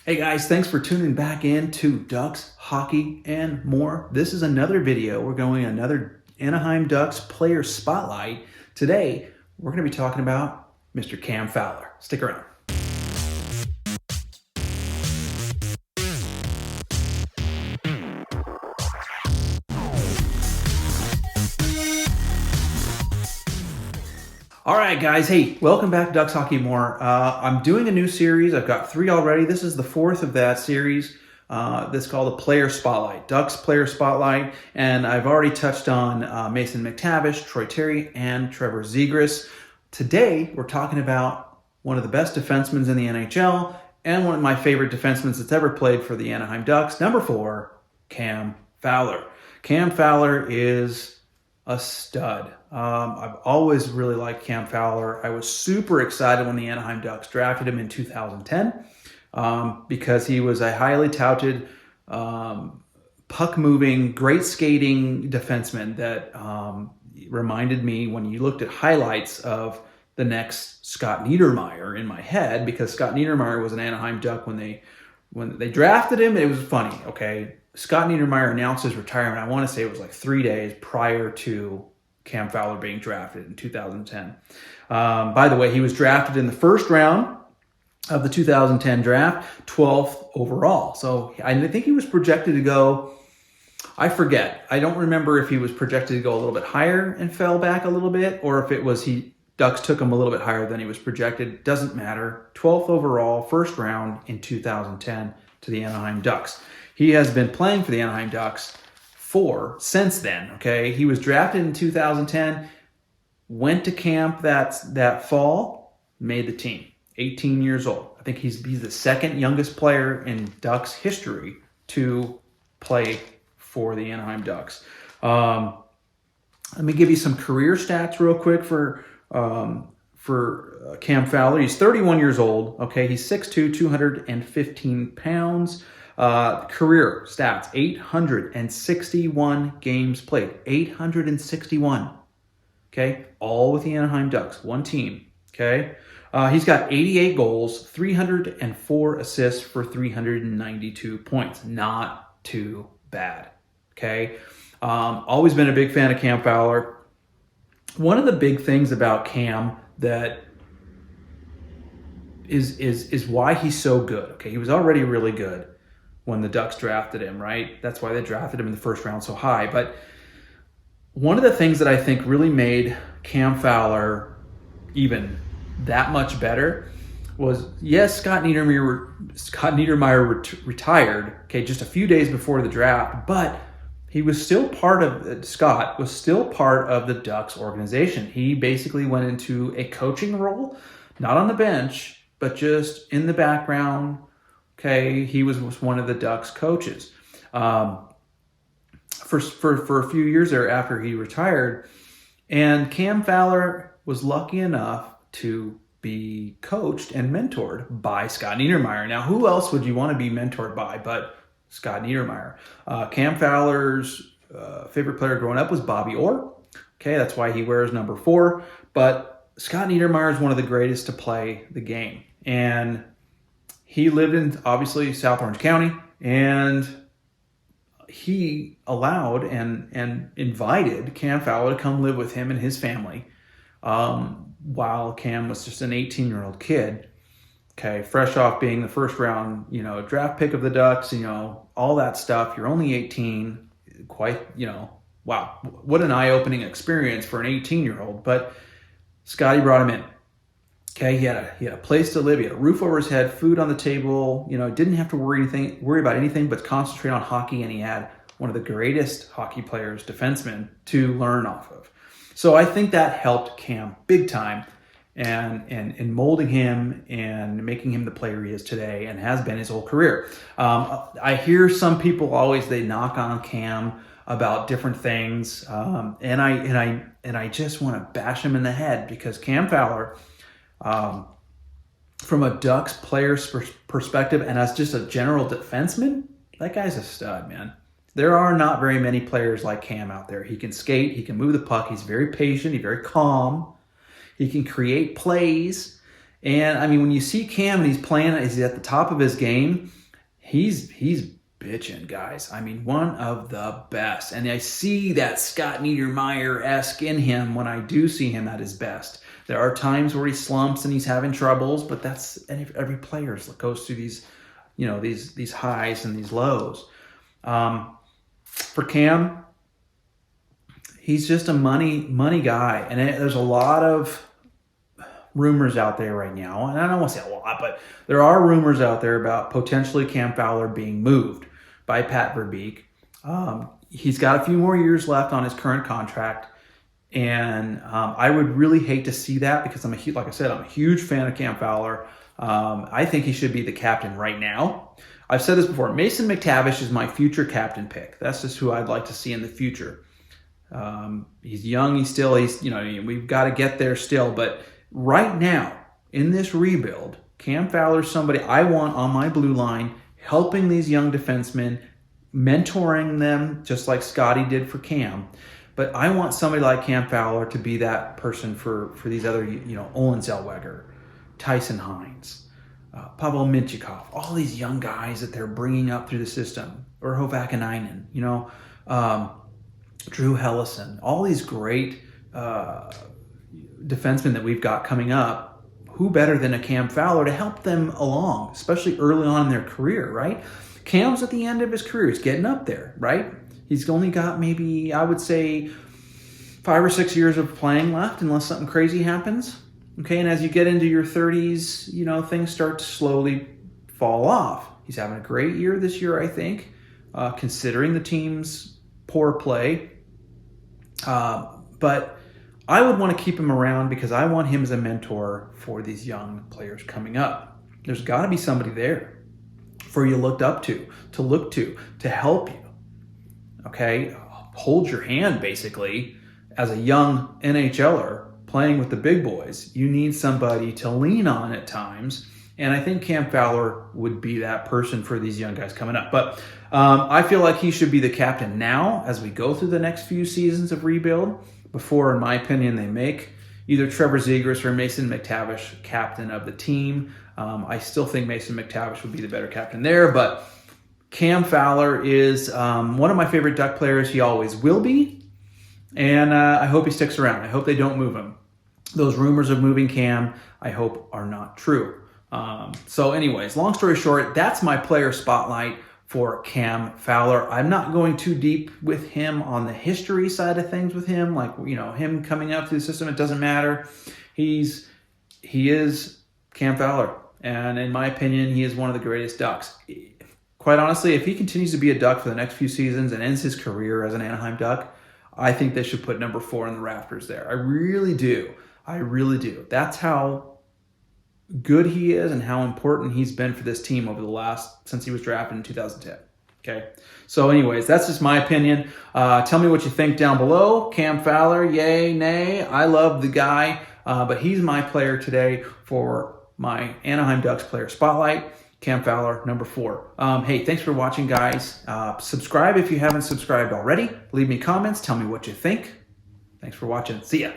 Hey guys, thanks for tuning back in to Ducks, Hockey, and More. This is another video. We're going another Anaheim Ducks player spotlight. Today, we're going to be talking about Mr. Cam Fowler. Stick around. All right, guys. Hey, welcome back to Ducks Hockey More. I'm doing a new series. I've got 3 already. This is the 4th of that series. That's called the Player Spotlight, Ducks Player Spotlight. And I've already touched on Mason McTavish, Troy Terry, and Trevor Zegras. Today, we're talking about one of the best defensemen in the NHL and one of my favorite defensemen that's ever played for the Anaheim Ducks. Number 4, Cam Fowler. Cam Fowler is a stud. I've always really liked Cam Fowler. I was super excited when the Anaheim Ducks drafted him in 2010 because he was a highly touted, puck-moving, great skating defenseman that reminded me when you looked at highlights of the next Scott Niedermayer in my head, because Scott Niedermayer was an Anaheim Duck when they drafted him. It was funny, okay? Scott Niedermayer announced his retirement. I want to say it was like 3 days prior to Cam Fowler being drafted in 2010. By the way, he was drafted in the first round of the 2010 draft, 12th overall. So I think he was projected to go, I forget. I don't remember if he was projected to go a little bit higher and fell back a little bit, or if it was Ducks took him a little bit higher than he was projected. Doesn't matter. 12th overall, first round in 2010 to the Anaheim Ducks. He has been playing for the Anaheim Ducks since then, okay? He was drafted in 2010, went to camp that fall, made the team, 18 years old. I think he's the second youngest player in Ducks history to play for the Anaheim Ducks. Let me give you some career stats real quick for Cam Fowler. He's 31 years old, okay? He's 6'2", 215 pounds. Career stats, 861 games played. 861. Okay? All with the Anaheim Ducks. One team. Okay? He's got 88 goals, 304 assists for 392 points. Not too bad. Okay? Always been a big fan of Cam Fowler. One of the big things about Cam that is why he's so good. Okay? He was already really good when the Ducks drafted him, right? That's why they drafted him in the first round so high. But one of the things that I think really made Cam Fowler even that much better was, yes, Scott Niedermayer retired, okay, just a few days before the draft, but he was still Scott was still part of the Ducks organization. He basically went into a coaching role, not on the bench, but just in the background. Okay, he was one of the Ducks coaches for a few years there after he retired. And Cam Fowler was lucky enough to be coached and mentored by Scott Niedermayer. Now, who else would you want to be mentored by but Scott Niedermayer? Cam Fowler's favorite player growing up was Bobby Orr. Okay, that's why he wears number 4. But Scott Niedermayer is one of the greatest to play the game. And he lived in, obviously, South Orange County, and he allowed and invited Cam Fowler to come live with him and his family while Cam was just an 18-year-old kid, okay, fresh off being the first round, draft pick of the Ducks, all that stuff. You're only 18, wow, what an eye-opening experience for an 18-year-old. But Scotty brought him in. Okay, he had a place to live. He had a roof over his head, food on the table. Didn't have to worry about anything but concentrate on hockey. And he had one of the greatest hockey players, defensemen, to learn off of. So I think that helped Cam big time, and molding him and making him the player he is today and has been his whole career. I hear some people they knock on Cam about different things, and I just want to bash him in the head, because Cam Fowler, from a Ducks player's perspective and as just a general defenseman, that guy's a stud, man. There are not very many players like Cam out there. He can skate, he can move the puck, he's very patient, he's very calm, he can create plays, And I mean, when you see Cam and he's playing, he's at the top of his game. He's bitching, guys. I mean, one of the best. And I see that Scott Niedermayer-esque in him when I do see him at his best. There are times where he slumps and he's having troubles, but that's every player goes through these, these highs and these lows. For Cam, he's just a money guy, and there's a lot of rumors out there right now, and I don't want to say a lot, but there are rumors out there about potentially Cam Fowler being moved by Pat Verbeek. He's got a few more years left on his current contract, and I would really hate to see that because I'm a huge fan of Cam Fowler. I think he should be the captain right now. I've said this before. Mason McTavish is my future captain pick. That's just who I'd like to see in the future. He's young. We've got to get there still. But right now, in this rebuild, Cam Fowler's somebody I want on my blue line, helping these young defensemen, mentoring them, just like Scotty did for Cam. But I want somebody like Cam Fowler to be that person for these other, Olin Zellweger, Tyson Hines, Pavel Mintyukov, all these young guys that they're bringing up through the system, or Hovakanainen, Drew Hellison, all these great defensemen that we've got coming up. Who better than a Cam Fowler to help them along, especially early on in their career, right? Cam's at the end of his career. He's getting up there, right? He's only got maybe, I would say, 5 or 6 years of playing left, unless something crazy happens. Okay, and as you get into your 30s, things start to slowly fall off. He's having a great year this year, I think, considering the team's poor play. But I would want to keep him around because I want him as a mentor for these young players coming up. There's got to be somebody there for you look to help you. Okay, hold your hand, basically, as a young NHLer playing with the big boys. You need somebody to lean on at times, and I think Cam Fowler would be that person for these young guys coming up. But I feel like he should be the captain now as we go through the next few seasons of rebuild before, in my opinion, they make either Trevor Zegras or Mason McTavish captain of the team. I still think Mason McTavish would be the better captain there, but Cam Fowler is one of my favorite Duck players. He always will be. And I hope he sticks around. I hope they don't move him. Those rumors of moving Cam, I hope, are not true. So anyways, long story short, that's my player spotlight for Cam Fowler. I'm not going too deep with him on the history side of things with him. Like, him coming up through the system, it doesn't matter. He is Cam Fowler. And in my opinion, he is one of the greatest Ducks. Quite honestly, if he continues to be a Duck for the next few seasons and ends his career as an Anaheim Duck, I think they should put number 4 in the rafters there. I really do. That's how good he is and how important he's been for this team since he was drafted in 2010. Okay. So anyways, that's just my opinion. Tell me what you think down below. Cam Fowler, yay, nay. I love the guy, but he's my player today for my Anaheim Ducks player spotlight. Cam Fowler, number 4. Hey, thanks for watching, guys. Subscribe if you haven't subscribed already. Leave me comments. Tell me what you think. Thanks for watching. See ya.